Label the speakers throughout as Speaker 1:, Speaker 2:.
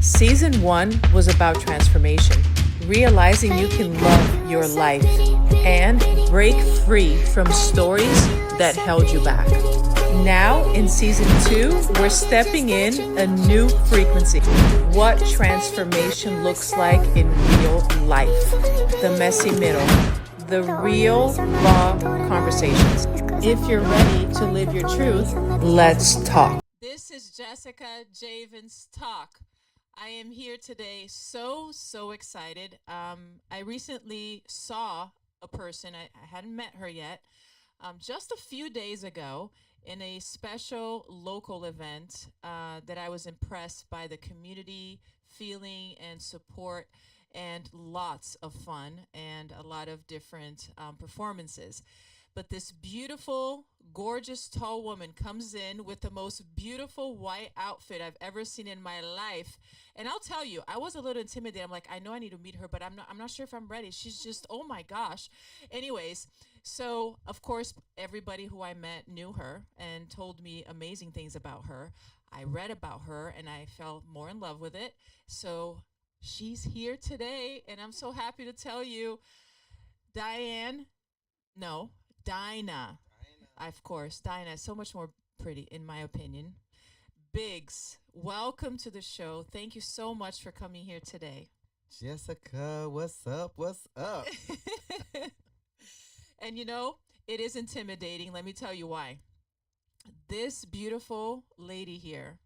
Speaker 1: Season 1 was about transformation, realizing you can love your life and break free from stories that held you back. Now, in Season 2, we're stepping in a new frequency. What transformation looks like in real life. The messy middle. The real, raw conversations. If you're ready to live your truth, let's talk. This is Jessica Javens Talk. I am here today so excited. I recently saw a person, I hadn't met her yet, just a few days ago in a special local event that I was impressed by the community feeling and support and lots of fun and a lot of different performances. But this beautiful, gorgeous, tall woman comes in with the most beautiful white outfit I've ever seen in my life. And I'll tell you, I was a little intimidated. I'm like, I know I need to meet her, but I'm not sure if I'm ready. She's just, oh my gosh. Anyways, so of course, everybody who I met knew her and told me amazing things about her. I read about her and I fell more in love with it. So she's here today, and I'm so happy to tell you, Dinah. Of course, Dinah is so much more pretty, in my opinion. Biggs, welcome to the show. Thank you so much for coming here today.
Speaker 2: Jessica, what's up? What's up?
Speaker 1: And you know, it is intimidating. Let me tell you why. This beautiful lady here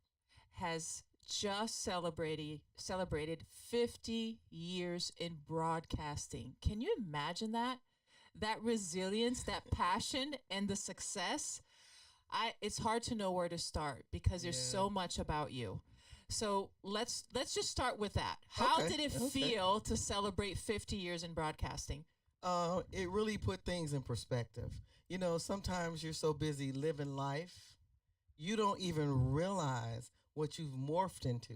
Speaker 1: has just celebrated 50 years in broadcasting. Can you imagine that? That resilience, that passion, and the success. It's hard to know where to start because there's so much about you. So let's just start with that. How did it feel to celebrate 50 years in broadcasting?
Speaker 2: It really put things in perspective. You know, sometimes you're so busy living life, you don't even realize what you've morphed into.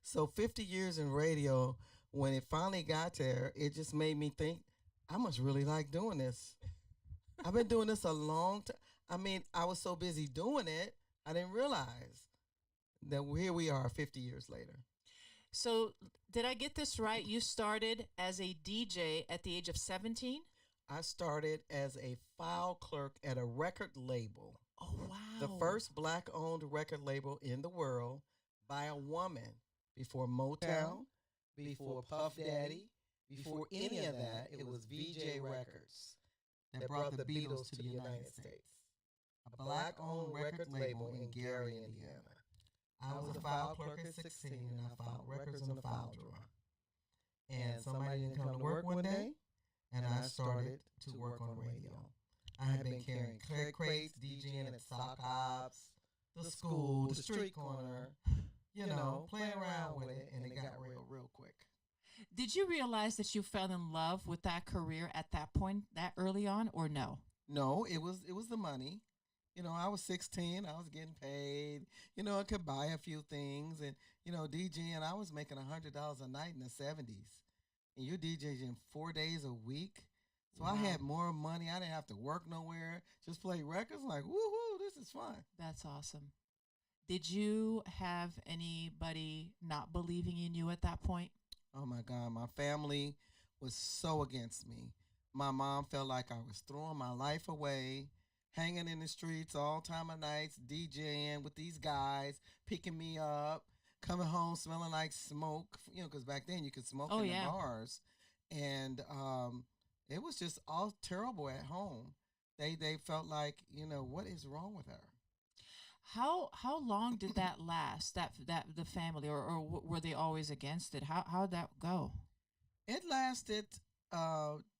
Speaker 2: So 50 years in radio, when it finally got there, it just made me think, I must really like doing this. I've been doing this a long time. I mean, I was so busy doing it, I didn't realize that here we are 50 years later.
Speaker 1: So, did I get this right? You started as a DJ at the age of 17?
Speaker 2: I started as a file clerk at a record label.
Speaker 1: Oh, wow.
Speaker 2: The first black-owned record label in the world by a woman. Before Motown, before Puff Daddy, before any of that, it was VJ Records that brought the Beatles to the United States. A black-owned record label in Gary, Indiana. I was a file clerk at 16, and I filed records in the file drawer. And somebody didn't come to work one day, and I started to work on radio. I had been carrying crates, DJing at sock hops, the school, the street corner, you know, playing around with it, and it got real quick.
Speaker 1: Did you realize that you fell in love with that career at that point, that early on, or no?
Speaker 2: No, it was the money. You know, I was 16. I was getting paid. You know, I could buy a few things, and you know, DJing. I was making $100 a night in the '70s, and you're DJing 4 days a week. So wow. I had more money. I didn't have to work nowhere. Just play records. Like, woohoo, this is fun.
Speaker 1: That's awesome. Did you have anybody not believing in you at that point?
Speaker 2: Oh my God, my family was so against me. My mom felt like I was throwing my life away, hanging in the streets all time of nights, DJing with these guys, picking me up, coming home smelling like smoke, you know, because back then you could smoke in the bars. And it was just all terrible at home. They felt like, you know, what is wrong with her?
Speaker 1: How long did that last? That the family, or were they always against it? How'd that go?
Speaker 2: It lasted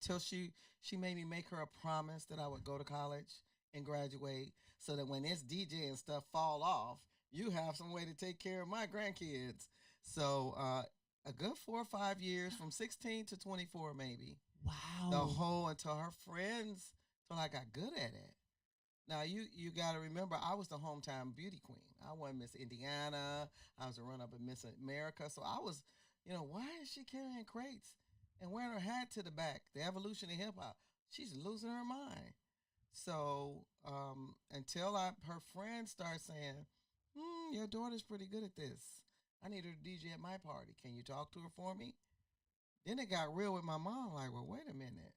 Speaker 2: till she made me make her a promise that I would go to college and graduate, so that when this DJ and stuff fall off, you have some way to take care of my grandkids. So a good 4 or 5 years, from 16 to 24, maybe.
Speaker 1: Wow.
Speaker 2: The whole until her friends, till I got good at it. Now, you got to remember, I was the hometown beauty queen. I won Miss Indiana. I was a run-up at Miss America. So I was, you know, why is she carrying crates and wearing her hat to the back? The evolution of hip-hop. She's losing her mind. So until her friends start saying, your daughter's pretty good at this. I need her to DJ at my party. Can you talk to her for me? Then it got real with my mom. Like, well, wait a minute.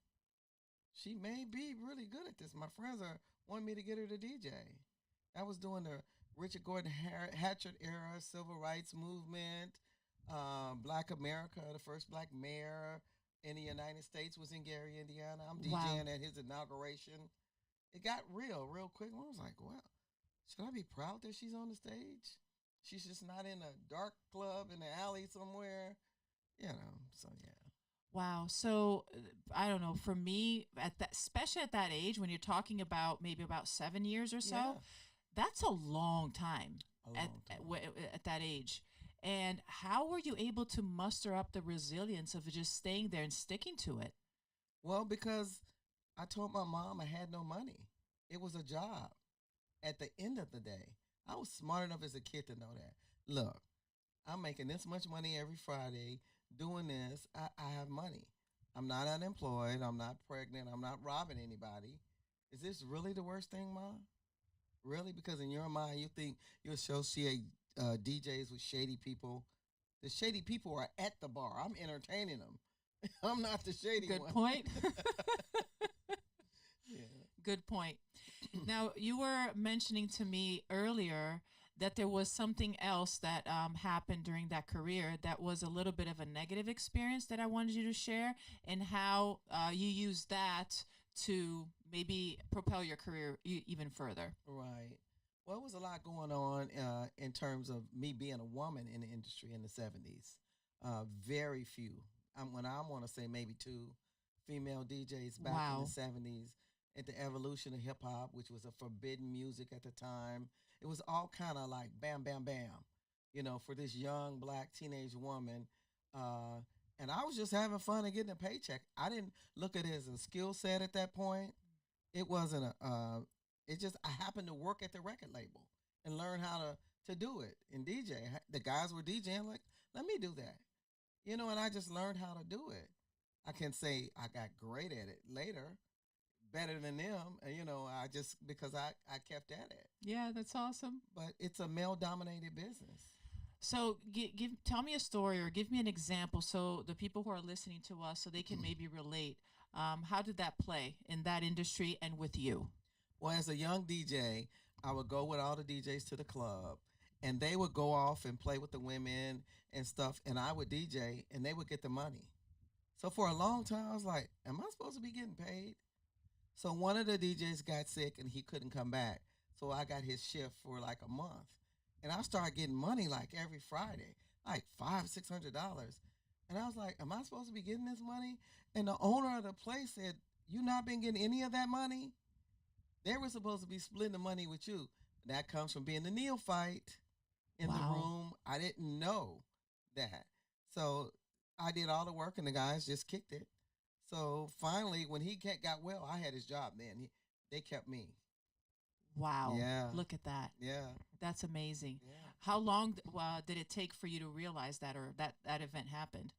Speaker 2: She may be really good at this. My friends are wanting me to get her to DJ. I was doing the Richard Gordon Hatchett era, civil rights movement, Black America, the first black mayor in the United States was in Gary, Indiana. I'm
Speaker 1: Wow.
Speaker 2: DJing at his inauguration. It got real quick. I was like, well, should I be proud that she's on the stage? She's just not in a dark club in the alley somewhere, So yeah.
Speaker 1: Wow. So I don't know. For me, at that, especially at that age, when you're talking about maybe about 7 years or so,
Speaker 2: Yeah,
Speaker 1: that's a long time
Speaker 2: a
Speaker 1: at
Speaker 2: long
Speaker 1: at,
Speaker 2: time.
Speaker 1: at that age. And how were you able to muster up the resilience of just staying there and sticking to it?
Speaker 2: Well, because I told my mom I had no money. It was a job. At the end of the day, I was smart enough as a kid to know that. Look, I'm making this much money every Friday doing this. I have money. I'm not unemployed. I'm not pregnant. I'm not robbing anybody. Is this really the worst thing, Ma? Really? Because in your mind, you think you associate DJs with shady people. The shady people are at the bar. I'm entertaining them. I'm not the shady
Speaker 1: Good
Speaker 2: one.
Speaker 1: point.
Speaker 2: Yeah.
Speaker 1: Good point. Now, you were mentioning to me earlier that there was something else that happened during that career that was a little bit of a negative experience that I wanted you to share, and how you used that to maybe propel your career even further.
Speaker 2: Right. Well, it was a lot going on in terms of me being a woman in the industry in the 70s. Very few. When I want to say maybe two female DJs back in the
Speaker 1: Wow.
Speaker 2: 70s at the evolution of hip hop, which was a forbidden music at the time. It was all kind of like bam, bam, bam, for this young black teenage woman. Uh, and I was just having fun and getting a paycheck. I didn't look at it as a skill set at that point. It wasn't it just, I happened to work at the record label and learn how to do it and DJ. The guys were DJing, like, let me do that. And I just learned how to do it. I can say I got great at it later, better than them. I just, because I kept at it.
Speaker 1: Yeah, that's awesome.
Speaker 2: But it's a male dominated business.
Speaker 1: So, tell me a story or give me an example so the people who are listening to us so they can maybe relate. How did that play in that industry and with you?
Speaker 2: Well, as a young DJ, I would go with all the DJs to the club, and they would go off and play with the women and stuff, and I would DJ, and they would get the money. So for a long time, I was like, am I supposed to be getting paid? So one of the DJs got sick and he couldn't come back. So I got his shift for like a month. And I started getting money like every Friday, like $500-$600. And I was like, am I supposed to be getting this money? And the owner of the place said, you not been getting any of that money? They were supposed to be splitting the money with you. That comes from being the neophyte in the
Speaker 1: Wow.
Speaker 2: room. I didn't know that. So I did all the work and the guys just kicked it. So finally, when he got well, I had his job then. They kept me.
Speaker 1: Wow.
Speaker 2: Yeah.
Speaker 1: Look at that.
Speaker 2: Yeah.
Speaker 1: That's amazing.
Speaker 2: Yeah.
Speaker 1: How long did it take for you to realize that or that event happened?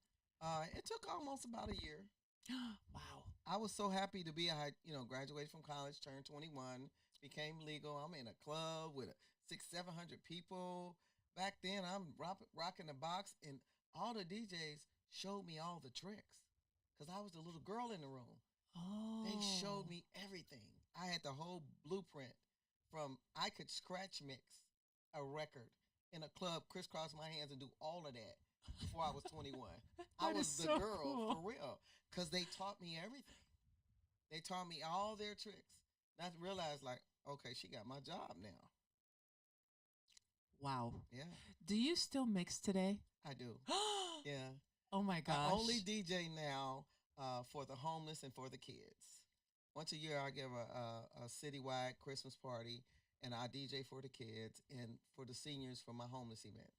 Speaker 2: It took almost about a year.
Speaker 1: Wow.
Speaker 2: I was so happy to be, graduated from college, turned 21, became legal. I'm in a club with 600-700 people. Back then, I'm rocking the box, and all the DJs showed me all the tricks because I was the little girl in the room.
Speaker 1: Oh.
Speaker 2: They showed me everything. I had the whole blueprint from I could scratch mix a record in a club, crisscross my hands, and do all of that before I was 21. I
Speaker 1: That
Speaker 2: was
Speaker 1: is
Speaker 2: the
Speaker 1: so
Speaker 2: girl
Speaker 1: cool.
Speaker 2: for real because they taught me everything. They taught me all their tricks. And I realized, like, okay, she got my job now.
Speaker 1: Wow.
Speaker 2: Yeah,
Speaker 1: Do you still mix today?
Speaker 2: I do. Yeah.
Speaker 1: Oh my
Speaker 2: I
Speaker 1: gosh.
Speaker 2: only DJ now for the homeless and for the kids. Once a year, I give a citywide Christmas party, and I DJ for the kids and for the seniors for my homeless events.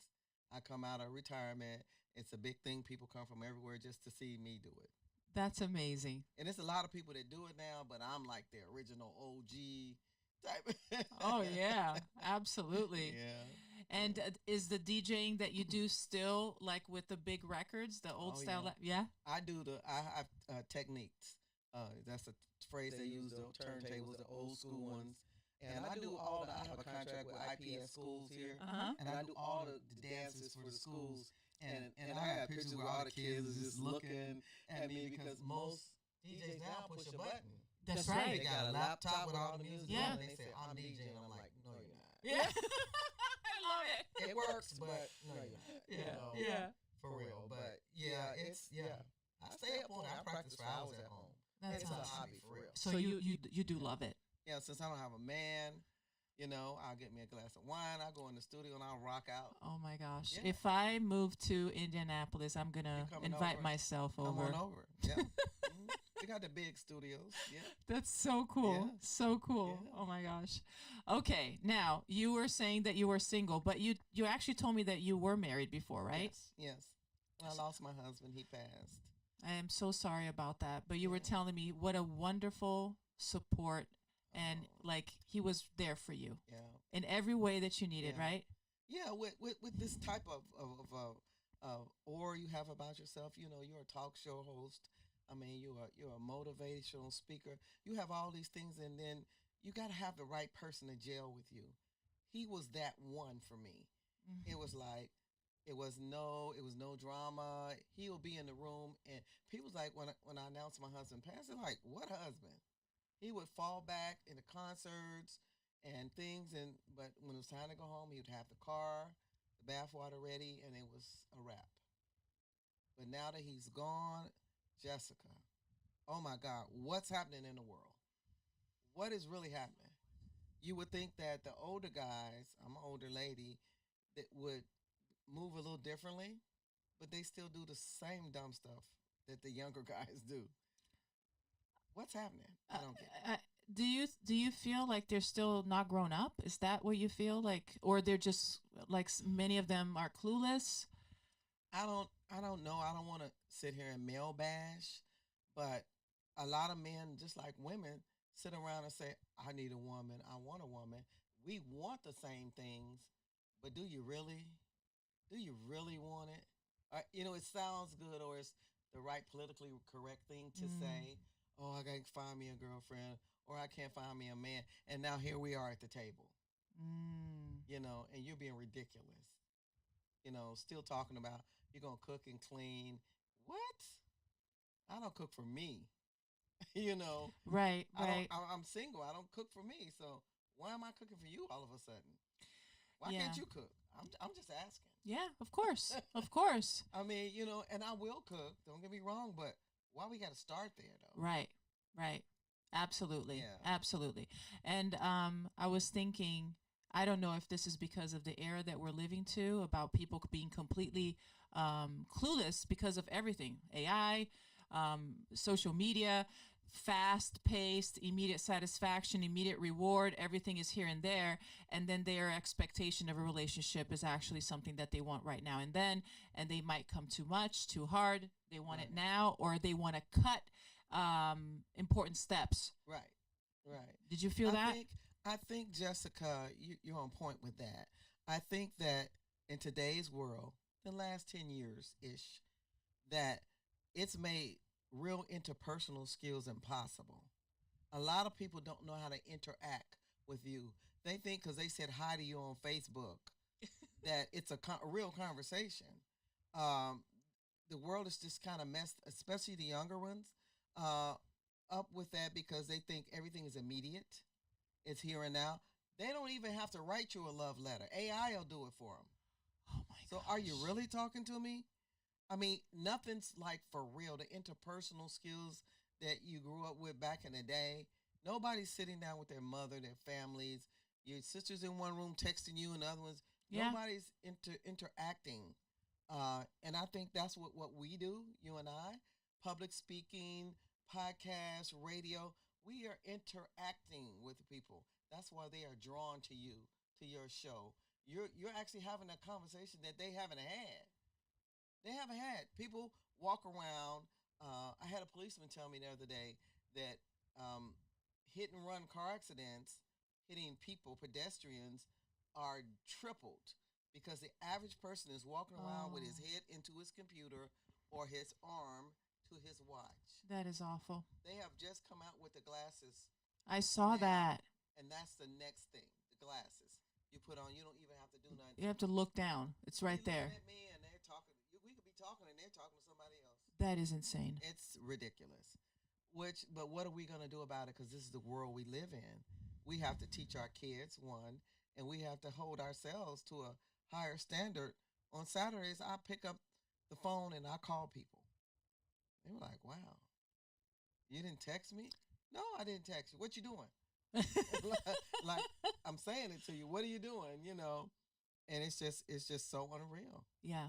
Speaker 2: I come out of retirement. It's a big thing. People come from everywhere just to see me do it.
Speaker 1: That's amazing.
Speaker 2: And it's a lot of people that do it now, but I'm like the original OG type.
Speaker 1: Oh yeah, absolutely.
Speaker 2: Yeah.
Speaker 1: And is the DJing that you do still like with the big records, the old
Speaker 2: Oh
Speaker 1: style?
Speaker 2: yeah.
Speaker 1: Yeah.
Speaker 2: I have techniques. That's a phrase they use, the turntables, the old school ones. And I do all the, I have a contract with IPS schools here, and I do all the dances for the schools. And I got pictures where all the kids is just looking at me because most DJs now push a button.
Speaker 1: That's right.
Speaker 2: They got a laptop with all the music
Speaker 1: Yeah.
Speaker 2: on, and they say, I'm DJing. I'm like, no, you're not.
Speaker 1: Yeah. I love it.
Speaker 2: It works, but no, you're not. You know,
Speaker 1: Yeah.
Speaker 2: for real. But yeah, it's, I stay up on it. I practice for hours at home.
Speaker 1: That's
Speaker 2: It's a
Speaker 1: awesome.
Speaker 2: hobby for real.
Speaker 1: So you do love it.
Speaker 2: Yeah, since I don't have a man, you know, I'll get me a glass of wine. I'll go in the studio and I'll rock out.
Speaker 1: Oh my gosh.
Speaker 2: Yeah.
Speaker 1: If I move to Indianapolis, I'm going to
Speaker 2: You coming
Speaker 1: invite
Speaker 2: over?
Speaker 1: myself
Speaker 2: Come
Speaker 1: over.
Speaker 2: on over. Yeah. Mhm. We got the big studios. Yeah.
Speaker 1: That's so cool.
Speaker 2: Yeah.
Speaker 1: So cool.
Speaker 2: Yeah.
Speaker 1: Oh my gosh. Okay, now you were saying that you were single, but you actually told me that you were married before, right?
Speaker 2: Yes. When I lost my husband. He passed.
Speaker 1: I am so sorry about that, but you were
Speaker 2: Yeah.
Speaker 1: telling me what a wonderful support and
Speaker 2: Oh.
Speaker 1: like he was there for you
Speaker 2: Yeah.
Speaker 1: in every way that you needed,
Speaker 2: Yeah.
Speaker 1: right?
Speaker 2: Yeah. With this type of aura you have about yourself, you know, you're a talk show host. I mean, you're a motivational speaker. You have all these things, and then you got to have the right person to gel with you. He was that one for me.
Speaker 1: Mhm.
Speaker 2: It was like it was no drama. He'll be in the room, and people's like when I announced my husband passed, they're like, what husband? He would fall back in the concerts and things, but when it was time to go home, he would have the car, the bathwater ready, and it was a wrap. But now that he's gone, Jessica, oh my God, what's happening in the world? What is really happening? You would think that the older guys, I'm an older lady, that would move a little differently, but they still do the same dumb stuff that the younger guys do. What's happening? I don't get it.
Speaker 1: Do you feel like they're still not grown up? Is that what you feel like, or they're just like many of them are clueless?
Speaker 2: I don't know. I don't want to sit here and male bash, but a lot of men, just like women, sit around and say, I need a woman, I want a woman. We want the same things, but do you really? Do you really want it? You know, it sounds good, or it's the right politically correct thing to say. Oh, I gotta find me a girlfriend, or I can't find me a man. And now here we are at the table,
Speaker 1: Mm.
Speaker 2: you know, and you're being ridiculous. You know, still talking about you're gonna cook and clean. What? I don't cook for me. You know,
Speaker 1: Right,
Speaker 2: I don't.
Speaker 1: right.
Speaker 2: I'm single. I don't cook for me. So why am I cooking for you all of a sudden? Why
Speaker 1: Yeah.
Speaker 2: can't you cook? I'm just asking.
Speaker 1: Yeah, of course. Of course.
Speaker 2: I mean, you know, and I will cook. Don't get me wrong, but why we got to start there though?
Speaker 1: Right. Right. Absolutely.
Speaker 2: Yeah.
Speaker 1: Absolutely. And I was thinking, I don't know if this is because of the era that we're living to, about people being completely clueless because of everything. AI, social media, fast paced, immediate satisfaction, immediate reward, everything is here and there. And then their expectation of a relationship is actually something that they want right now and then. And they might come too much, too hard. They want it
Speaker 2: Right.
Speaker 1: now, or they want to cut important steps.
Speaker 2: Right. Right.
Speaker 1: Did you feel that?
Speaker 2: I think Jessica, you're on point with that. I think that in today's world, the last 10 years ish, that it's made real interpersonal skills impossible. A lot of people don't know how to interact with you. They think because they said hi to you on Facebook that it's a real conversation. Um, the world is just kind of messed, especially the younger ones, uh, up with that because they think everything is immediate. It's here and now. They don't even have to write you a love letter. AI will do it for them.
Speaker 1: Oh my
Speaker 2: So are you
Speaker 1: gosh.
Speaker 2: really talking to me? I mean, nothing's like for real. The interpersonal skills that you grew up with back in the day, nobody's sitting down with their mother, their families. Your sister's in one room texting you, and the other ones.
Speaker 1: Yeah.
Speaker 2: Nobody's interacting. And I think that's what we do, you and I. Public speaking, podcast, radio. We are interacting with people. That's why they are drawn to you, to your show. You're actually having a conversation that they haven't had. They haven't had. People walk around. I had a policeman tell me the other day that hit and run car accidents, hitting people, pedestrians, are tripled because the average person is walking around with his
Speaker 1: Oh,
Speaker 2: head into his computer or his arm to his watch.
Speaker 1: that is awful.
Speaker 2: They have just come out with the glasses
Speaker 1: I saw
Speaker 2: now.
Speaker 1: that.
Speaker 2: And that's the next thing, the glasses. You put on, you don't even have to do nothing.
Speaker 1: You have to look down. It's right there.
Speaker 2: At me and they're talking. We could be talking and they're talking to somebody else.
Speaker 1: That is insane.
Speaker 2: It's ridiculous. But what are we going to do about it? Because this is the world we live in. We have to teach our kids, one, and we have to hold ourselves to a higher standard. On Saturdays, I pick up the phone and I call people. They were like, wow, you didn't text me? No, I didn't text you. What you doing? like I'm saying it to you. What are you doing? And it's just so unreal.
Speaker 1: Yeah.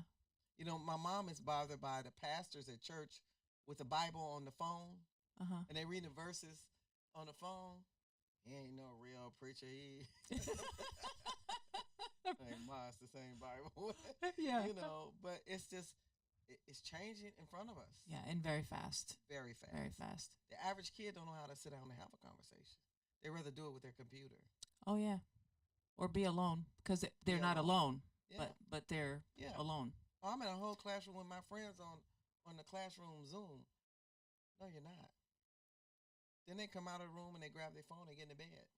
Speaker 2: My mom is bothered by the pastors at church with the Bible on the phone, and they reading the verses on the phone. He ain't no real preacher. Hey, Ma, it's the same Bible.
Speaker 1: Yeah.
Speaker 2: But it's just it's changing in front of us.
Speaker 1: Yeah, and very fast.
Speaker 2: Very fast.
Speaker 1: Very fast.
Speaker 2: The average kid don't know how to sit down and have a conversation. They rather do it with their computer.
Speaker 1: Oh yeah, or be alone because they're not alone,
Speaker 2: yeah.
Speaker 1: but they're alone.
Speaker 2: Oh, I'm in a whole classroom with my friends on the classroom Zoom. No, you're not. Then they come out of the room and they grab their phone and get in the bed.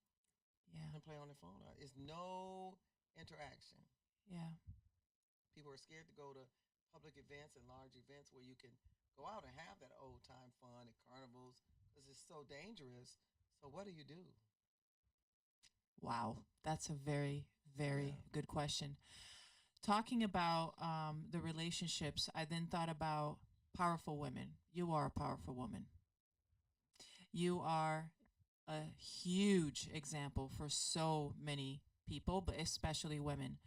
Speaker 1: Yeah.
Speaker 2: And play on their phone. It's no interaction.
Speaker 1: Yeah.
Speaker 2: People are scared to go to public events and large events where you can go out and have that old time fun at carnivals because it's so dangerous. So what do you do?
Speaker 1: Wow, that's a very, very good question. Talking about the relationships, I then thought about powerful women. You are a powerful woman. You are a huge example for so many people, but especially women.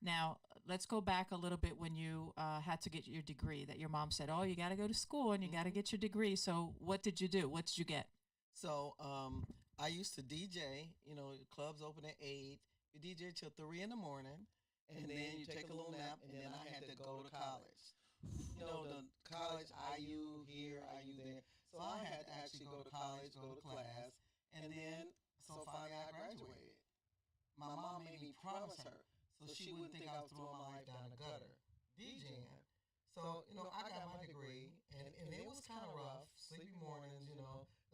Speaker 1: Now, let's go back a little bit when you had to get your degree that your mom said, oh, you got to go to school and you got to get your degree. So what did you do? What did you get?
Speaker 2: So I used to DJ, clubs open at 8. You DJ till 3 in the morning, and then you take a little nap, and then I had to go to college. The college, IU here, IU there. So I had to actually go to college, go to class, and then, so finally I graduated. My mom made me promise her so she wouldn't think I was throwing my life down the gutter, DJing. So, I got my degree, and it was kind of rough, sleepy mornings,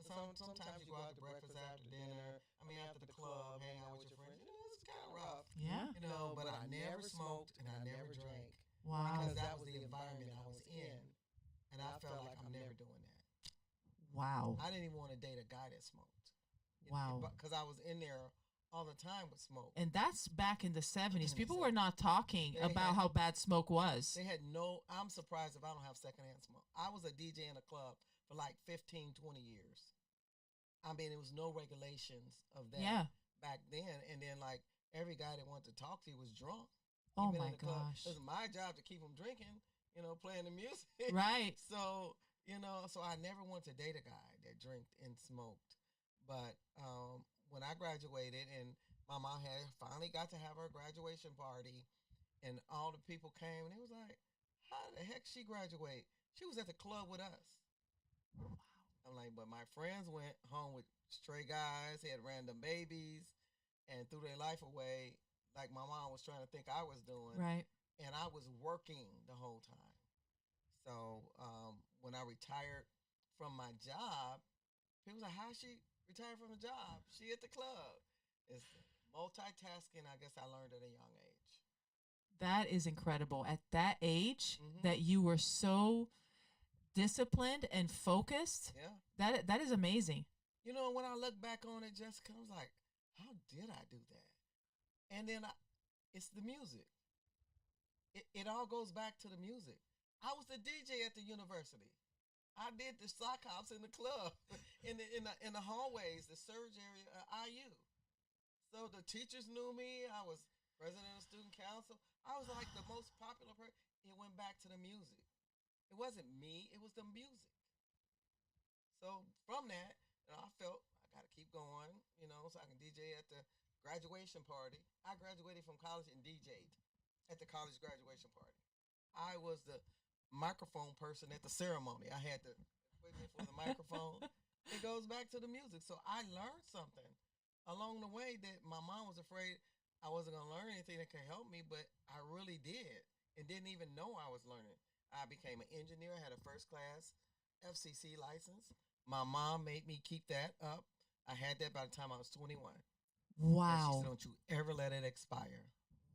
Speaker 2: Sometimes you go out to breakfast after dinner. After the club, hang out with your friends. It's kind of rough.
Speaker 1: Yeah.
Speaker 2: But I never smoked and I never drank.
Speaker 1: Wow.
Speaker 2: Because that was the environment I was in. And I felt like I'm never doing that.
Speaker 1: Wow.
Speaker 2: I didn't even want to date a guy that smoked.
Speaker 1: Wow.
Speaker 2: Because I was in there all the time with smoke.
Speaker 1: And that's back in the 70s. People were not talking about how bad smoke was.
Speaker 2: They had I'm surprised if I don't have secondhand smoke. I was a DJ in a club for like 15, 20 years. It was no regulations of that back then. And then, like, every guy that wanted to talk to you was drunk.
Speaker 1: Oh, my gosh.
Speaker 2: It was my job to keep them drinking, playing the music.
Speaker 1: Right.
Speaker 2: So, so I never wanted to date a guy that drank and smoked. But when I graduated and my mom had finally got to have her graduation party and all the people came and it was like, how the heck she graduate? She was at the club with us.
Speaker 1: Wow.
Speaker 2: I'm like, but my friends went home with stray guys, had random babies, and threw their life away like my mom was trying to think I was doing.
Speaker 1: Right.
Speaker 2: And I was working the whole time. So when I retired from my job, people was like, how's she retired from the job? She at the club. It's multitasking, I guess I learned at a young age.
Speaker 1: That is incredible. At that age, that you were so disciplined and focused.
Speaker 2: Yeah.
Speaker 1: That is amazing.
Speaker 2: When I look back on it, Jessica, I was like, how did I do that? And then it's the music. It all goes back to the music. I was the DJ at the university. I did the sock hops in the club, in the hallways, the surge area at IU. So the teachers knew me. I was president of the student council. I was like the most popular person. It went back to the music. It wasn't me. It was the music. So from that, I felt I got to keep going, so I can DJ at the graduation party. I graduated from college and DJ'd at the college graduation party. I was the microphone person at the ceremony. I had the equipment for the microphone. It goes back to the music. So I learned something along the way that my mom was afraid I wasn't going to learn anything that could help me, but I really did and didn't even know I was learning. I became an engineer. I had a first class FCC license. My mom made me keep that up. I had that by the time I was 21. And she said,
Speaker 1: Wow.
Speaker 2: don't you ever let it expire.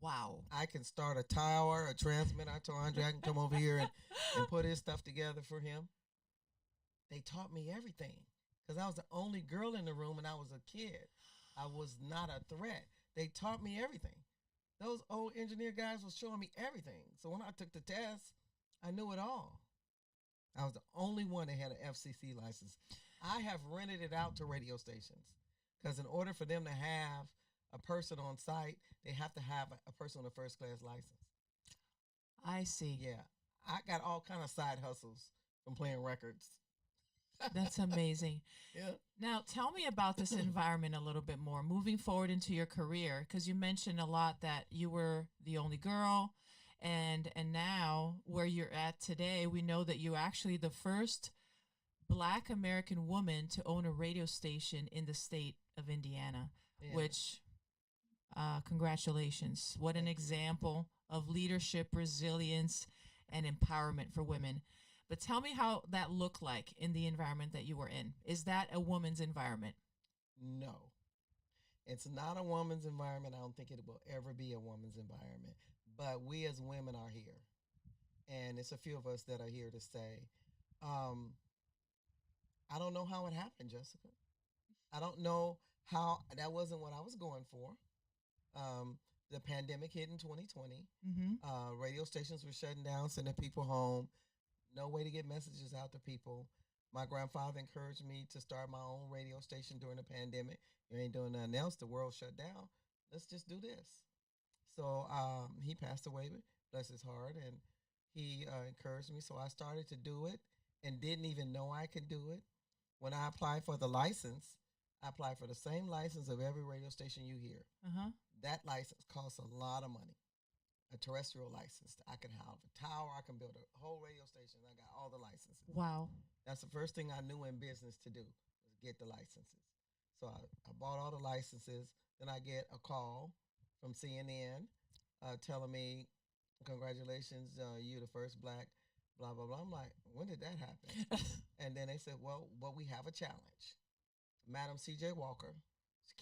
Speaker 1: Wow.
Speaker 2: I can start a tower, a transmitter. I told Andre I can come over here and put his stuff together for him. They taught me everything because I was the only girl in the room and I was a kid. I was not a threat. They taught me everything. Those old engineer guys was showing me everything. So when I took the test, I knew it all. I was the only one that had an FCC license. I have rented it out to radio stations because in order for them to have a person on site, they have to have a person with a first class license.
Speaker 1: I see.
Speaker 2: Yeah, I got all kind of side hustles from playing records.
Speaker 1: That's amazing.
Speaker 2: Yeah.
Speaker 1: Now, tell me about this environment a little bit more. Moving forward into your career, because you mentioned a lot that you were the only girl, and now where you're at today, we know that you're actually the first Black American woman to own a radio station in the state of Indiana,
Speaker 2: Yeah.
Speaker 1: which congratulations. What an example of leadership, resilience, and empowerment for women. But tell me how that looked like in the environment that you were in. Is that a woman's environment?
Speaker 2: No, it's not a woman's environment. I don't think it will ever be a woman's environment. But we as women are here. And it's a few of us that are here to say, um, I don't know how it happened, Jessica. I don't know how that wasn't what I was going for. The pandemic hit in 2020.
Speaker 1: Mm-hmm.
Speaker 2: Radio stations were shutting down, sending people home. No way to get messages out to people. My grandfather encouraged me to start my own radio station during the pandemic. You ain't doing nothing else. The world shut down. Let's just do this. So he passed away, bless his heart, and he encouraged me. So I started to do it and didn't even know I could do it. When I applied for the license, I applied for the same license of every radio station you hear.
Speaker 1: Uh-huh.
Speaker 2: That license costs a lot of money. A terrestrial license. I can have a tower. I can build a whole radio station. I got all the licenses.
Speaker 1: Wow.
Speaker 2: That's the first thing I knew in business to do was get the licenses. So I bought all the licenses. Then I get a call from CNN telling me, congratulations, you're the first Black, blah, blah, blah. I'm like, when did that happen? And then they said, well, we have a challenge. Madam C.J. Walker's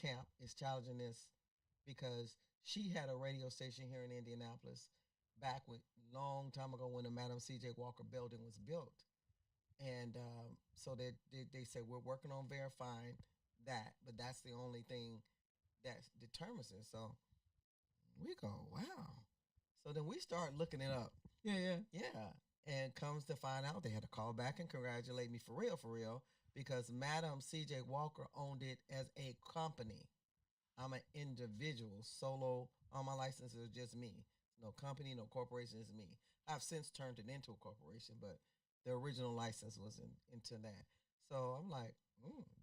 Speaker 2: camp is challenging this because she had a radio station here in Indianapolis back when long time ago when the Madam C.J. Walker building was built. And so they said, we're working on verifying that, but that's the only thing that determines it. So we go, wow. So then we start looking it up.
Speaker 1: Yeah.
Speaker 2: And comes to find out they had to call back and congratulate me for real, because Madam C.J. Walker owned it as a company. I'm an individual, solo. All my licenses are just me. No company, no corporation, it's me. I've since turned it into a corporation, but the original license was into that. So I'm like,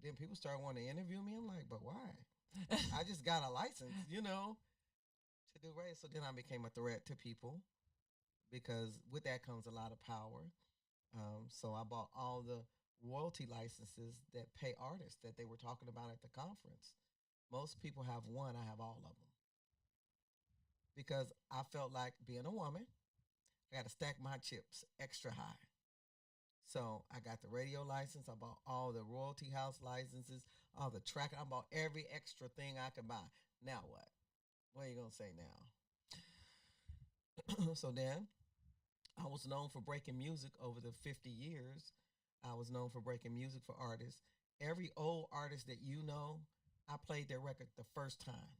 Speaker 2: then people start wanting to interview me. I'm like, but why? I just got a license, to do radio. So then I became a threat to people because with that comes a lot of power. So I bought all the royalty licenses that pay artists that they were talking about at the conference. Most people have one. I have all of them. Because I felt like being a woman, I got to stack my chips extra high. So I got the radio license. I bought all the royalty house licenses, all the track. I bought every extra thing I could buy. Now what? What are you going to say now? So then I was known for breaking music over the 50 years. I was known for breaking music for artists. Every old artist that you know, I played their record the first time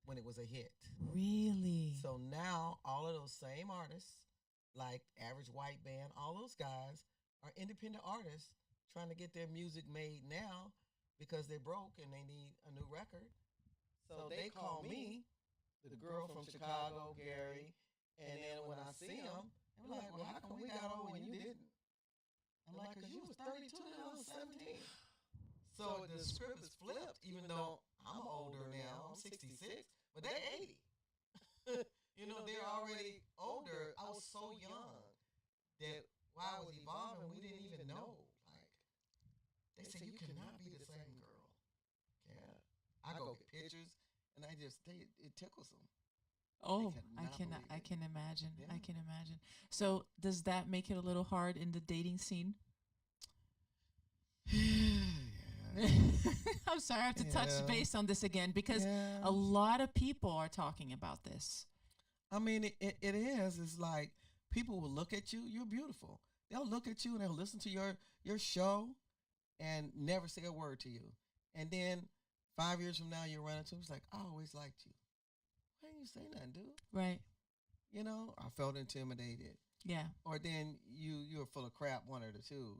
Speaker 2: when it was a hit.
Speaker 1: Really?
Speaker 2: So now all of those same artists, like Average White Band, all those guys are independent artists trying to get their music made now because they're broke and they need a new record. So they call me, the girl from Chicago, Gary, and then when I see them, I'm like, well, how come we got old and you didn't? I'm like, because you was 32 and I was 17. So the script is flipped, even though I'm older now, I'm 66, but they're 80. They're already older. I was so young that while I was evolving, we didn't even know. Like, they say, you cannot be the same girl. Yeah. I go get pictures, and it tickles them.
Speaker 1: Oh, I can imagine. Yeah. I can imagine. So does that make it a little hard in the dating scene?
Speaker 2: Yeah.
Speaker 3: I'm sorry, I have to touch
Speaker 2: Yeah.
Speaker 3: base on this again because
Speaker 2: Yeah.
Speaker 3: a lot of people are talking about this.
Speaker 2: I mean, it is. It's like people will look at you. You're beautiful. They'll look at you and they'll listen to your show and never say a word to you. And then 5 years from now, you run into them. It's like, I always liked you. Why didn't you say nothing, dude?
Speaker 3: Right.
Speaker 2: You know, I felt intimidated.
Speaker 3: Yeah.
Speaker 2: Or then you're full of crap, one or the two.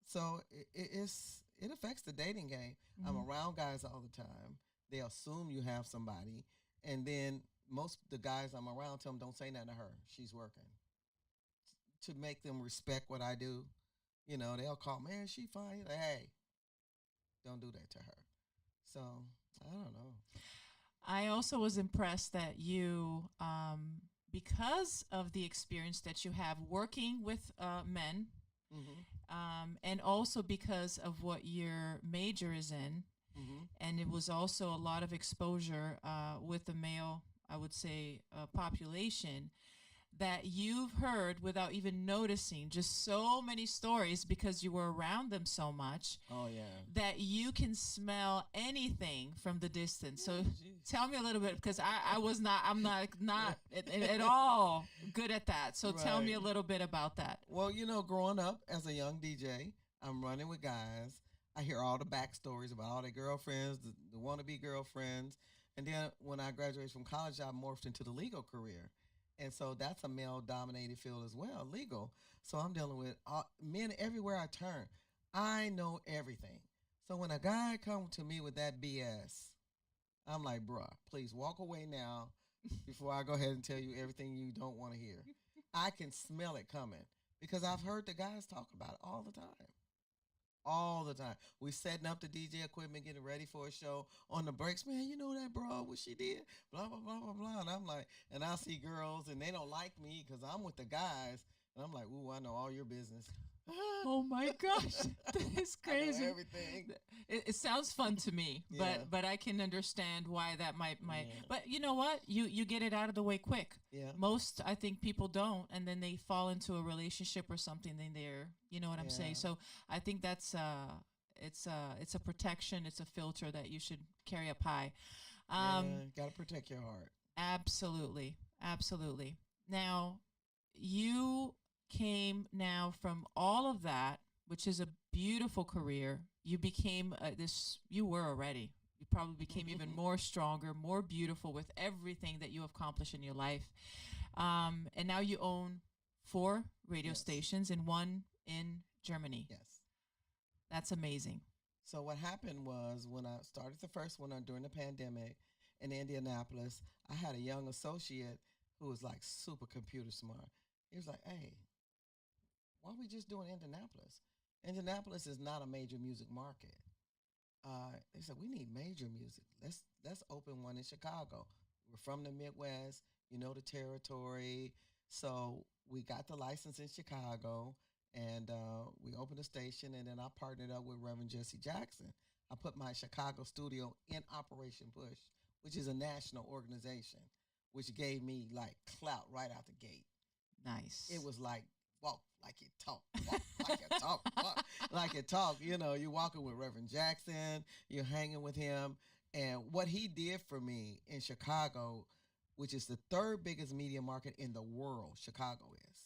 Speaker 2: So it affects the dating game. I'm
Speaker 3: Mhm.
Speaker 2: around guys all the time. They assume you have somebody, and then most the guys I'm around tell them don't say nothing to her. She's working to make them respect what I do. They'll call, man, she fine. Like, hey, don't do that to her. So I don't know.
Speaker 3: I also was impressed that you, because of the experience that you have working with men,
Speaker 2: Mm-hmm.
Speaker 3: and also because of what your major is in,
Speaker 2: Mm-hmm.
Speaker 3: and it was also a lot of exposure with the male, I would say, population that you've heard without even noticing, just so many stories because you were around them so much
Speaker 2: Oh yeah.
Speaker 3: that you can smell anything from the distance. So
Speaker 2: Jeez.
Speaker 3: tell me a little bit because I'm not at all good at that. So tell me a
Speaker 2: Right.
Speaker 3: little bit about that.
Speaker 2: Well, growing up as a young DJ, I'm running with guys. I hear all the backstories about all their girlfriends, the wannabe girlfriends. And then when I graduated from college, I morphed into the legal career. And so that's a male dominated field as well, legal. So I'm dealing with men everywhere I turn. I know everything. So when a guy comes to me with that BS, I'm like, bruh, please walk away now before I go ahead and tell you everything you don't want to hear. I can smell it coming because I've heard the guys talk about it all the time. All the time. We setting up the DJ equipment, getting ready for a show. On the breaks, man, you know that bro, what she did? Blah, blah, blah, blah, blah. And I'm like, and I see girls and they don't like me because I'm with the guys. And I'm like, ooh, I know all your business.
Speaker 3: Oh my gosh, that is
Speaker 2: I know
Speaker 3: crazy.
Speaker 2: everything.
Speaker 3: It sounds fun to me,
Speaker 2: Yeah.
Speaker 3: but I can understand why that might.
Speaker 2: Yeah.
Speaker 3: But you know what? You get it out of the way quick.
Speaker 2: Yeah.
Speaker 3: Most, I think, people don't, and then they fall into a relationship or something. Then they're, you know what I'm saying.
Speaker 2: Yeah.
Speaker 3: So I think that's it's a protection. It's a filter that you should carry up high.
Speaker 2: Gotta protect your heart.
Speaker 3: Absolutely, absolutely. Now, you came now from all of that, which is a beautiful career. You became this. You were already. You probably became even more stronger, more beautiful with everything that you have accomplished in your life. And now you own 4 radio
Speaker 2: Yes.
Speaker 3: stations and 1 in Germany.
Speaker 2: Yes.
Speaker 3: That's amazing.
Speaker 2: So what happened was when I started the first one during the pandemic in Indianapolis, I had a young associate who was like super computer smart. He was like, "Hey, why are we just doing Indianapolis? Indianapolis is not a major music market." They said we need major music. Let's open one in Chicago. We're from the Midwest, the territory. So we got the license in Chicago, and we opened a station. And then I partnered up with Reverend Jesse Jackson. I put my Chicago studio in Operation Push, which is a national organization, which gave me like clout right out the gate.
Speaker 3: Nice.
Speaker 2: It was like walk like you talk, walk like you talk, walk like you talk. You're walking with Reverend Jackson, you're hanging with him, and what he did for me in Chicago, which is the 3rd biggest media market in the world, Chicago is,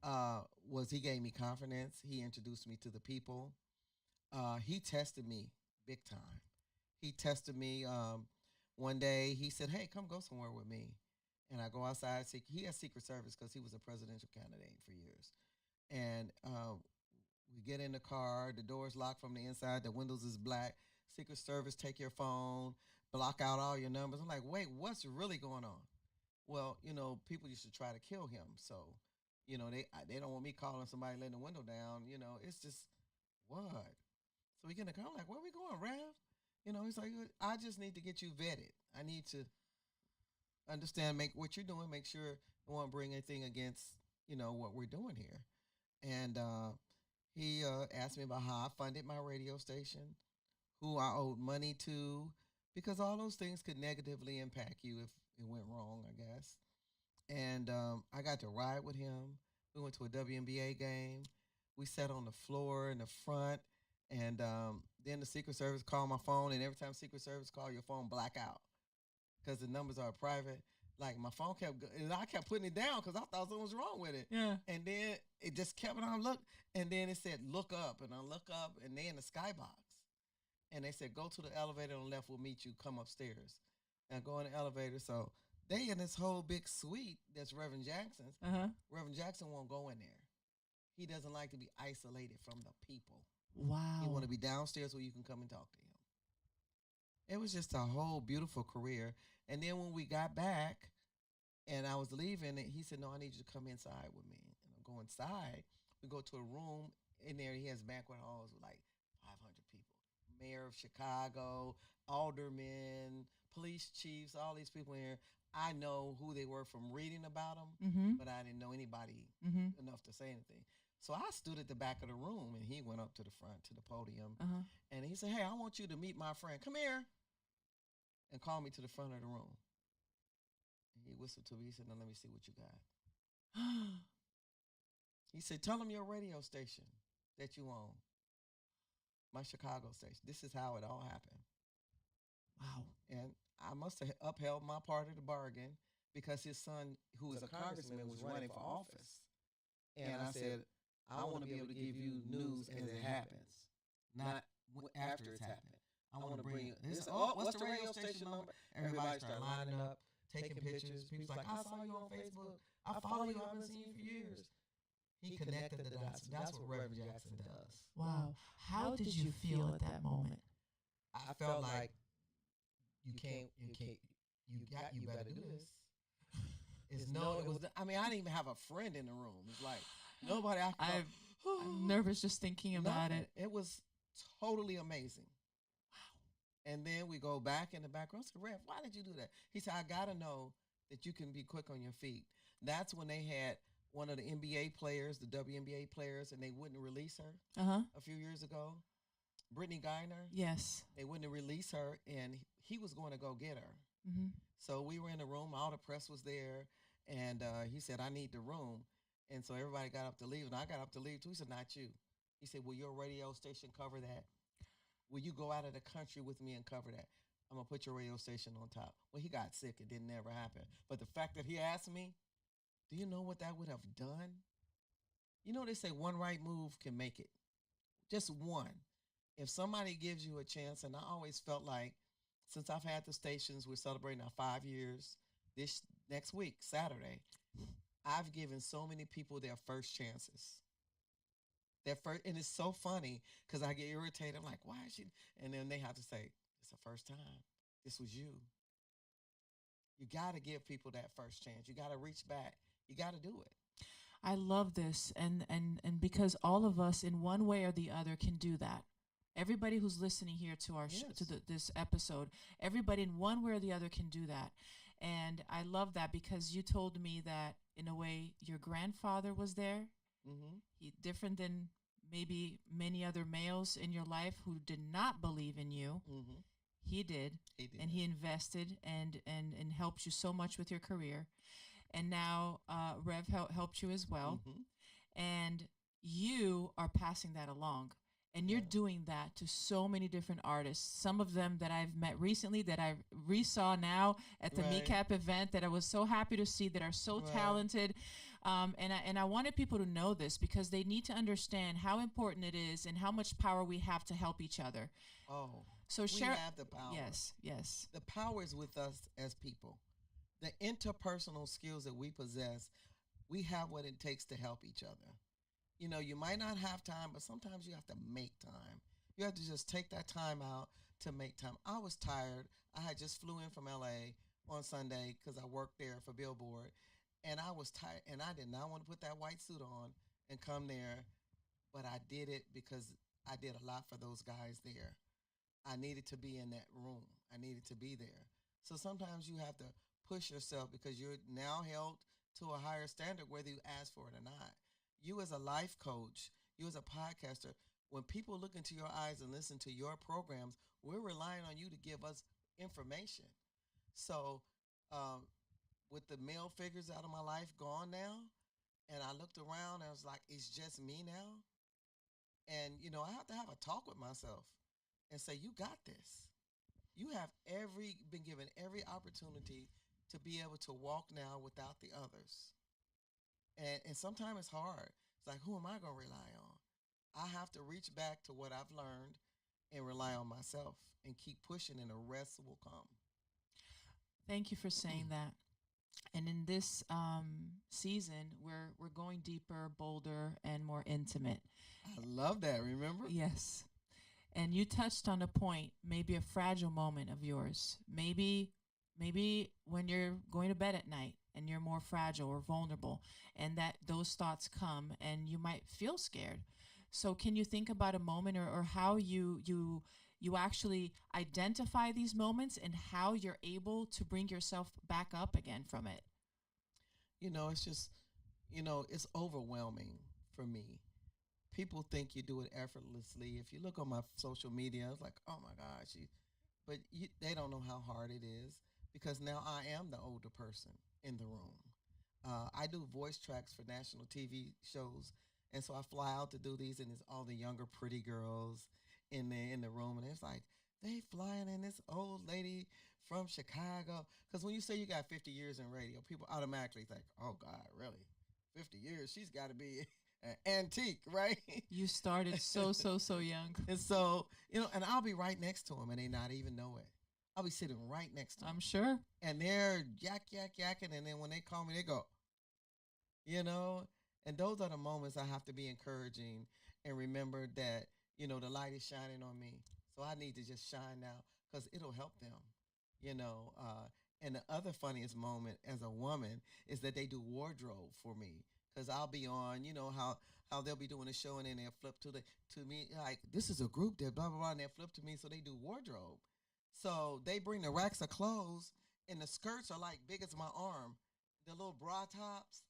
Speaker 3: Wow.
Speaker 2: was he gave me confidence. He introduced me to the people. He tested me big time. He tested me. One day he said, "Hey, come go somewhere with me." And I go outside. He has Secret Service because he was a presidential candidate for years. And we get in the car. The door's locked from the inside. The windows is black. Secret Service take your phone, block out all your numbers. I'm like, wait, what's really going on? Well, people used to try to kill him. So, they don't want me calling somebody, letting the window down. It's just what. So we get in the car. I'm like, where are we going, Rev? He's like, I just need to get you vetted. I need to understand, make what you're doing, make sure you won't bring anything against, what we're doing here. And he asked me about how I funded my radio station, who I owed money to, because all those things could negatively impact you if it went wrong, I guess. And I got to ride with him. We went to a WNBA game. We sat on the floor in the front, And then the Secret Service called my phone, and every time Secret Service call, your phone black out because the numbers are private. Like my phone and I kept putting it down because I thought something was wrong with it.
Speaker 3: Yeah.
Speaker 2: And then it just kept on look, and then it said look up, and I look up, and they in the skybox, and they said go to the elevator on the left. We'll meet you. Come upstairs, and I go in the elevator. So they in this whole big suite that's Reverend Jackson's. Reverend Jackson won't go in there. He doesn't like to be isolated from the people.
Speaker 3: Wow.
Speaker 2: He want to be downstairs where you can come and talk to him. It was just a whole beautiful career. And then when we got back and I was leaving, he said, no, I need you to come inside with me. And I go inside. We go to a room. In there, he has banquet halls with like 500 people. Mayor of Chicago, aldermen, police chiefs, all these people in here. I know who they were from reading about them, but I didn't know anybody enough to say anything. So I stood at the back of the room, and he went up to the front, to the podium, and he said, hey, I want you to meet my friend. Come here. And called me to the front of the room. And he whistled to me. He said, now let me see what you got. He said, tell him your radio station that you own. My Chicago station. This is how it all happened.
Speaker 3: Wow.
Speaker 2: And I must have upheld my part of the bargain because his son, who was a congressman, was running for office. And I said, I want to be able to give you news as it happens, not after it's happened. I want to bring you, what's the radio station number? Everybody started lining up, taking pictures. People's like, I saw you on Facebook. I follow you. I haven't seen you for years. He connected the dots. That's what Reverend Jackson does.
Speaker 3: Wow. How did you feel at that moment?
Speaker 2: I felt like you better do this. I didn't even have a friend in the room. It's like nobody.
Speaker 3: I'm nervous just thinking about it.
Speaker 2: It was totally amazing. Wow. And then we go back in the background. I said, Rev, why did you do that? He said, I got to know that you can be quick on your feet. That's when they had one of the NBA players, the WNBA players, and they wouldn't release her a few years ago. Brittany Griner.
Speaker 3: Yes.
Speaker 2: They wouldn't release her, and he was going to go get her. So we were in the room. All the press was there, and he said, I need the room. And so everybody got up to leave, and I got up to leave, too. He said, not you. He said, will your radio station cover that? Will you go out of the country with me and cover that? I'm going to put your radio station on top. Well, he got sick. It didn't ever happen. But the fact that he asked me, do you know what that would have done? You know, they say one right move can make it. Just one. If somebody gives you a chance, and I always felt like since I've had the stations, we're celebrating our 5 years this next week, Saturday, I've given so many people their first chances. And it's so funny because I get irritated. I'm like, why is she? And then they have to say, it's the first time. This was you. You got to give people that first chance. You got to reach back. You got to do it.
Speaker 3: I love this. And because all of us in one way or the other can do that. Everybody who's listening here to our this episode, everybody in one way or the other can do that. And I love that because you told me that in a way your grandfather was there. He different than maybe many other males in your life who did not believe in you. He did. And he invested and helped you so much with your career. And now Rev helped you as well. And you are passing that along. And you're doing that to so many different artists. Some of them that I've met recently that I re-saw now at the MECAP event that I was so happy to see that are so talented. And I wanted people to know this because they need to understand how important it is and how much power we have to help each other. So share.
Speaker 2: We have the power.
Speaker 3: Yes.
Speaker 2: The power is with us as people. The interpersonal skills that we possess, we have what it takes to help each other. You know, you might not have time, but sometimes you have to make time. You have to just take that time out to make time. I was tired. I had just flew in from LA on Sunday because I worked there for Billboard. And I was tired, and I did not want to put that white suit on and come there. But I did it because I did a lot for those guys there. I needed to be in that room. I needed to be there. So sometimes you have to push yourself because you're now held to a higher standard, whether you ask for it or not. You as a life coach, you as a podcaster, when people look into your eyes and listen to your programs, we're relying on you to give us information. So with the male figures out of my life gone now, and I looked around and I was like, it's just me now. And, I have to have a talk with myself and say, you got this. You have been given every opportunity to be able to walk now without the others. And sometimes it's hard. It's like, who am I going to rely on? I have to reach back to what I've learned and rely on myself and keep pushing, and the rest will come.
Speaker 3: Thank you for saying that. And in this season, we're going deeper, bolder, and more intimate.
Speaker 2: I love that. Remember?
Speaker 3: Yes. And you touched on a point, maybe a fragile moment of yours. Maybe when you're going to bed at night and you're more fragile or vulnerable, and that those thoughts come and you might feel scared. So can you think about a moment or how you actually identify these moments and how you're able to bring yourself back up again from it?
Speaker 2: It's just, it's overwhelming for me. People think you do it effortlessly. If you look on my social media, it's like, oh my gosh, but they don't know how hard it is, because now I am the older person in the room. I do voice tracks for national TV shows, and so I fly out to do these, and it's all the younger pretty girls in the room, and it's like, they flying in this old lady from Chicago. Because when you say you got 50 years in radio, people automatically think, oh God, really? 50 years? She's got to be an antique, right?
Speaker 3: You started so young.
Speaker 2: And so, and I'll be right next to them, and they not even know it. I'll be sitting right next to them.
Speaker 3: I'm sure.
Speaker 2: And they're yakking, and then when they call me, they go, and those are the moments I have to be encouraging and remember that, the light is shining on me. So I need to just shine now, because it'll help them, And the other funniest moment as a woman is that they do wardrobe for me, because I'll be on, how they'll be doing a show, and then they'll flip to me like, this is a group that blah, blah, blah, and they'll flip to me. So they do wardrobe. So they bring the racks of clothes, and the skirts are like big as my arm, the little bra tops.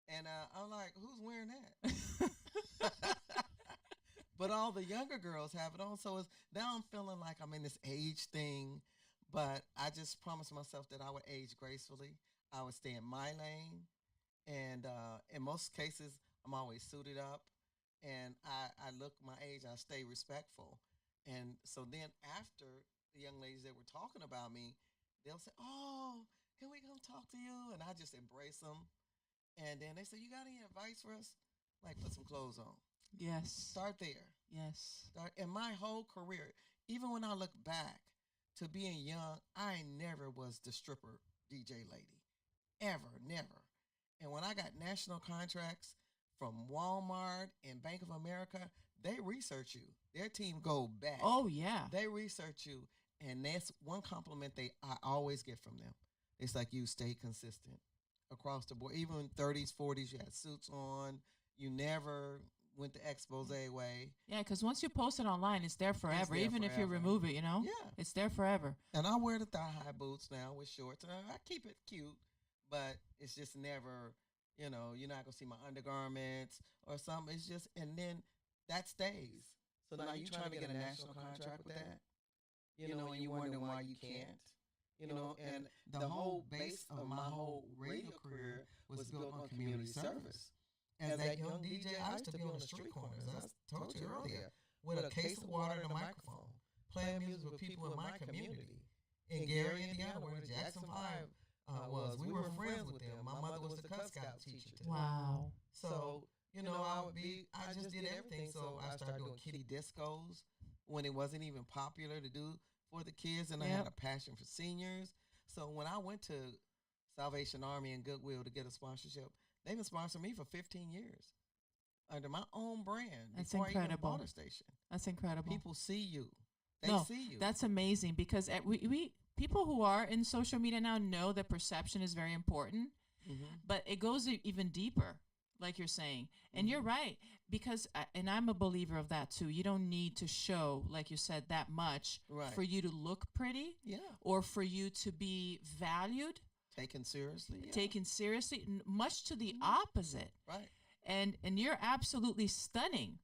Speaker 2: And I'm like, who's wearing that? But all the younger girls have it on. So now I'm feeling like I'm in this age thing. But I just promised myself that I would age gracefully. I would stay in my lane. And in most cases, I'm always suited up. And I look my age. I stay respectful. And so then after the young ladies that were talking about me, they'll say, oh, can we come talk to you? And I just embrace them. And then they say, you got any advice for us? Like, put some clothes on.
Speaker 3: Yes.
Speaker 2: Start there.
Speaker 3: Yes.
Speaker 2: In my whole career, even when I look back to being young, I never was the stripper DJ lady. Ever, never. And when I got national contracts from Walmart and Bank of America, they research you. Their team go back.
Speaker 3: Oh, yeah.
Speaker 2: They research you. And that's one compliment I always get from them. It's like, you stay consistent across the board. Even in 30s, 40s, you had suits on. You never went the expose way.
Speaker 3: Yeah, because once you post it online, it's there forever. Even if you remove it,
Speaker 2: Yeah.
Speaker 3: It's there forever.
Speaker 2: And I wear the thigh-high boots now with shorts. And I keep it cute, but it's just never, you're not going to see my undergarments or something. It's just, and then that stays. So now you trying to get a national contract with that, and you wondering why you can't. And the whole base of my whole radio career was built on community service. As that young DJ, I used to be on the street corners, I told you earlier, with a case of water and a microphone, playing music with people in my community. In Gary, Indiana, where the Jackson 5 was, we were friends with them. My mother was the Cub Scout teacher to them.
Speaker 3: Wow.
Speaker 2: So, I just did everything. So I started doing kiddie discos when it wasn't even popular to do for the kids, and I had a passion for seniors. So when I went to Salvation Army and Goodwill to get a sponsorship, they've been sponsoring me for 15 years under my own brand.
Speaker 3: That's
Speaker 2: before
Speaker 3: incredible.
Speaker 2: I even bought a station.
Speaker 3: That's incredible.
Speaker 2: People see you. They see you.
Speaker 3: That's amazing, because we people who are in social media now know that perception is very important, but it goes even deeper, like you're saying. And you're right, because, and I'm a believer of that too. You don't need to show, like you said, that much for you to look pretty or for you to be valued.
Speaker 2: Taken seriously. Yeah.
Speaker 3: Taken seriously, much to the opposite.
Speaker 2: Right.
Speaker 3: And you're absolutely stunning.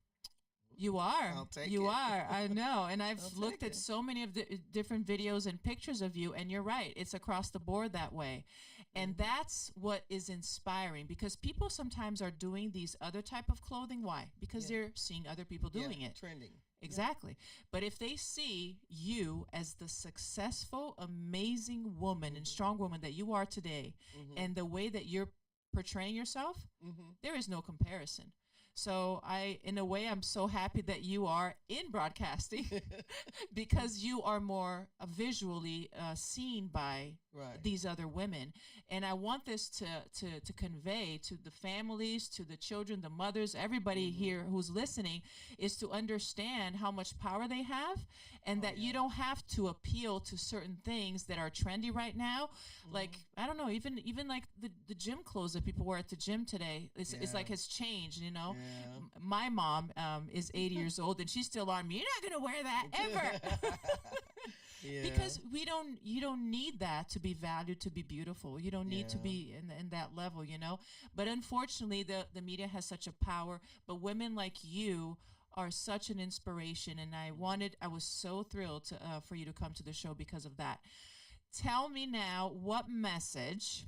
Speaker 3: You are.
Speaker 2: I'll take
Speaker 3: you
Speaker 2: it.
Speaker 3: are. I know. And I've
Speaker 2: I'll
Speaker 3: looked
Speaker 2: take
Speaker 3: at
Speaker 2: it.
Speaker 3: so many of the different videos and pictures of you, and you're right. It's across the board that way. And that's what is inspiring, because people sometimes are doing these other type of clothing. Why? Because they're seeing other people doing it.
Speaker 2: Trending.
Speaker 3: Exactly. But if they see you as the successful, amazing woman and strong woman that you are today, and the way that you're portraying yourself, there is no comparison. So in a way, I'm so happy that you are in broadcasting because you are more visually seen by these other women. And I want this to convey to the families, to the children, the mothers, everybody here who's listening, is to understand how much power they have, and that you don't have to appeal to certain things that are trendy right now. Like, I don't know, even like the gym clothes that people wear at the gym today, it's like has changed, you know. My mom is 80 years old, and she's still on me. You're not gonna wear that ever. Because you don't need that to be valued, to be beautiful. You don't need to be in that level, you know. But unfortunately, the media has such a power. But women like you are such an inspiration, and I was so thrilled for you to come to the show because of that. Tell me now, what message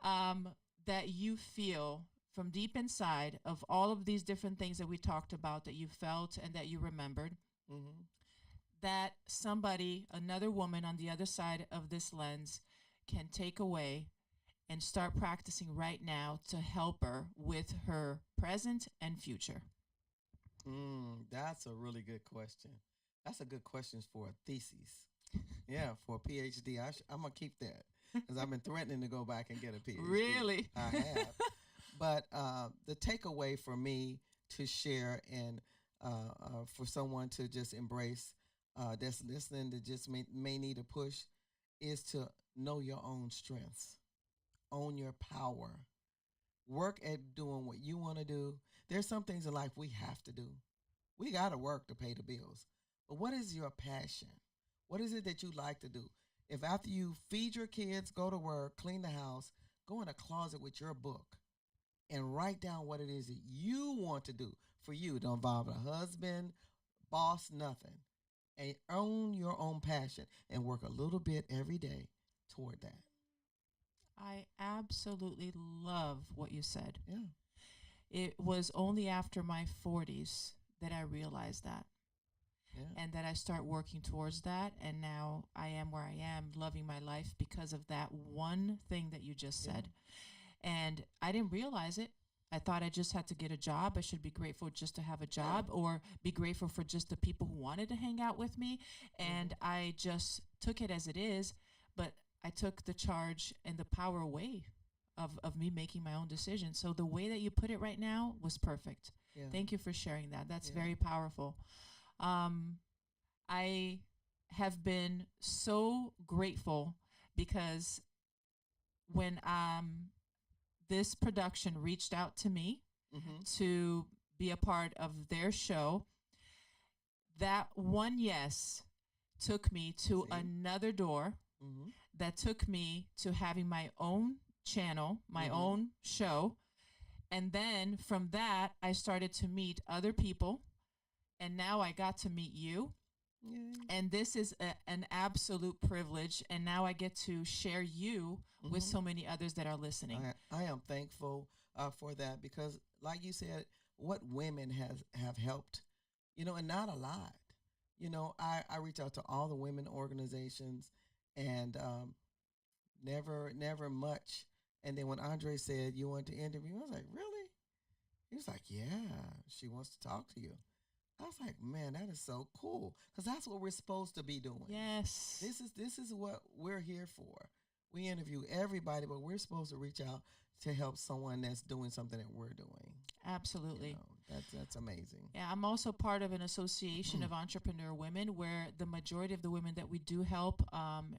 Speaker 3: that you feel from deep inside of all of these different things that we talked about, that you felt and that you remembered, that somebody, another woman on the other side of this lens, can take away and start practicing right now to help her with her present and future?
Speaker 2: That's a really good question. That's a good question for a thesis. Yeah, for a PhD. I'm going to keep that because I've been threatening to go back and get a PhD.
Speaker 3: Really?
Speaker 2: I have. But the takeaway for me to share, and for someone to just embrace that's listening, that just may need a push, is to know your own strengths, own your power, work at doing what you want to do. There's some things in life we have to do. We got to work to pay the bills. But what is your passion? What is it that you like to do? If after you feed your kids, go to work, clean the house, go in a closet with your book and write down what it is that you want to do for you. Don't involve a husband, boss, nothing. And own your own passion and work a little bit every day toward that.
Speaker 3: I absolutely love what you said.
Speaker 2: Yeah.
Speaker 3: It was only after my 40s that I realized that.
Speaker 2: Yeah.
Speaker 3: And that I start working towards that. And now I am where I am, loving my life because of that one thing that you just said. And I didn't realize it. I thought I just had to get a job. I should be grateful just to have a job, or be grateful for just the people who wanted to hang out with me. And I just took it as it is. But I took the charge and the power away of me making my own decisions. So the way that you put it right now was perfect.
Speaker 2: Yeah.
Speaker 3: Thank you for sharing that. That's very powerful. I have been so grateful because when this production reached out to me to be a part of their show, that one yes took me to another door, that took me to having my own channel, my own show. And then from that, I started to meet other people. And now I got to meet you. And this is an absolute privilege. And now I get to share you with so many others that are listening.
Speaker 2: I am thankful for that, because like you said, what women have helped, and not a lot. I reach out to all the women organizations, and never much. And then when Andre said you want to interview, I was like, really? He was like, yeah, she wants to talk to you. I was like, man, that is so cool, because that's what we're supposed to be doing.
Speaker 3: Yes.
Speaker 2: This is what we're here for. We interview everybody, but we're supposed to reach out to help someone that's doing something that we're doing.
Speaker 3: Absolutely.
Speaker 2: That's amazing.
Speaker 3: Yeah, I'm also part of an association of entrepreneur women where the majority of the women that we do help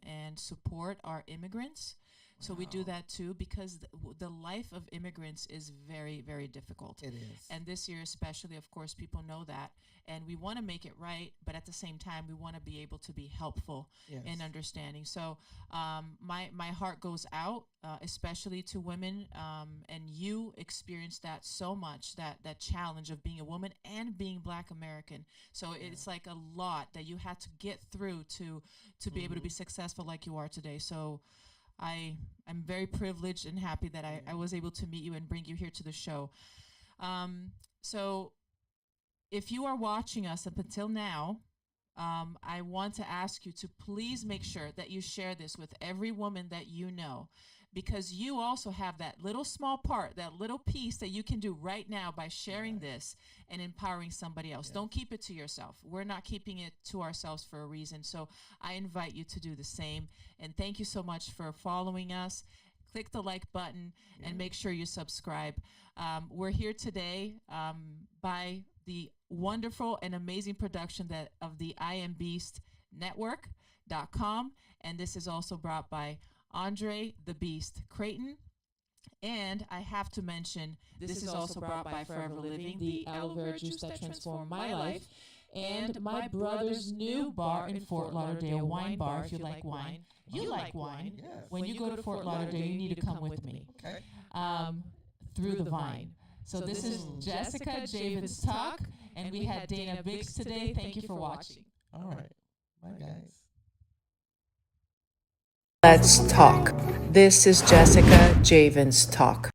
Speaker 3: and support are immigrants. So we do that too, because the life of immigrants is very, very difficult.
Speaker 2: It is.
Speaker 3: And this year especially, of course, people know that. And we want to make it right, but at the same time, we want to be able to be helpful in understanding. So my heart goes out, especially to women. And you experienced that so much, that challenge of being a woman and being Black American. So it's like a lot that you had to get through to be able to be successful like you are today. So I'm very privileged and happy that I was able to meet you and bring you here to the show. So if you are watching us up until now, I want to ask you to please make sure that you share this with every woman that you know, because you also have that little small part, that little piece that you can do right now by sharing this and empowering somebody else. Don't keep it to yourself. We're not keeping it to ourselves for a reason. So I invite you to do the same. And thank you so much for following us. Click the like button and make sure you subscribe. We're here today by the wonderful and amazing production of the I Am Beast Network.com. And this is also brought by Andre the Beast Creighton. And I have to mention, this is also brought by Forever Living, the aloe vera juice that transformed my life, and my brother's new bar in Fort Lauderdale, Wine Bar. If you like wine, you like wine.
Speaker 2: Yes.
Speaker 3: When you go to Fort Lauderdale, you need to come with me.
Speaker 2: Okay.
Speaker 3: Through the vine. So this is Jessica Javens Talk, and we had Dana Biggs today. Thank you for watching.
Speaker 2: All right. Bye, guys.
Speaker 1: Let's talk. This is Jessica Javens Talk.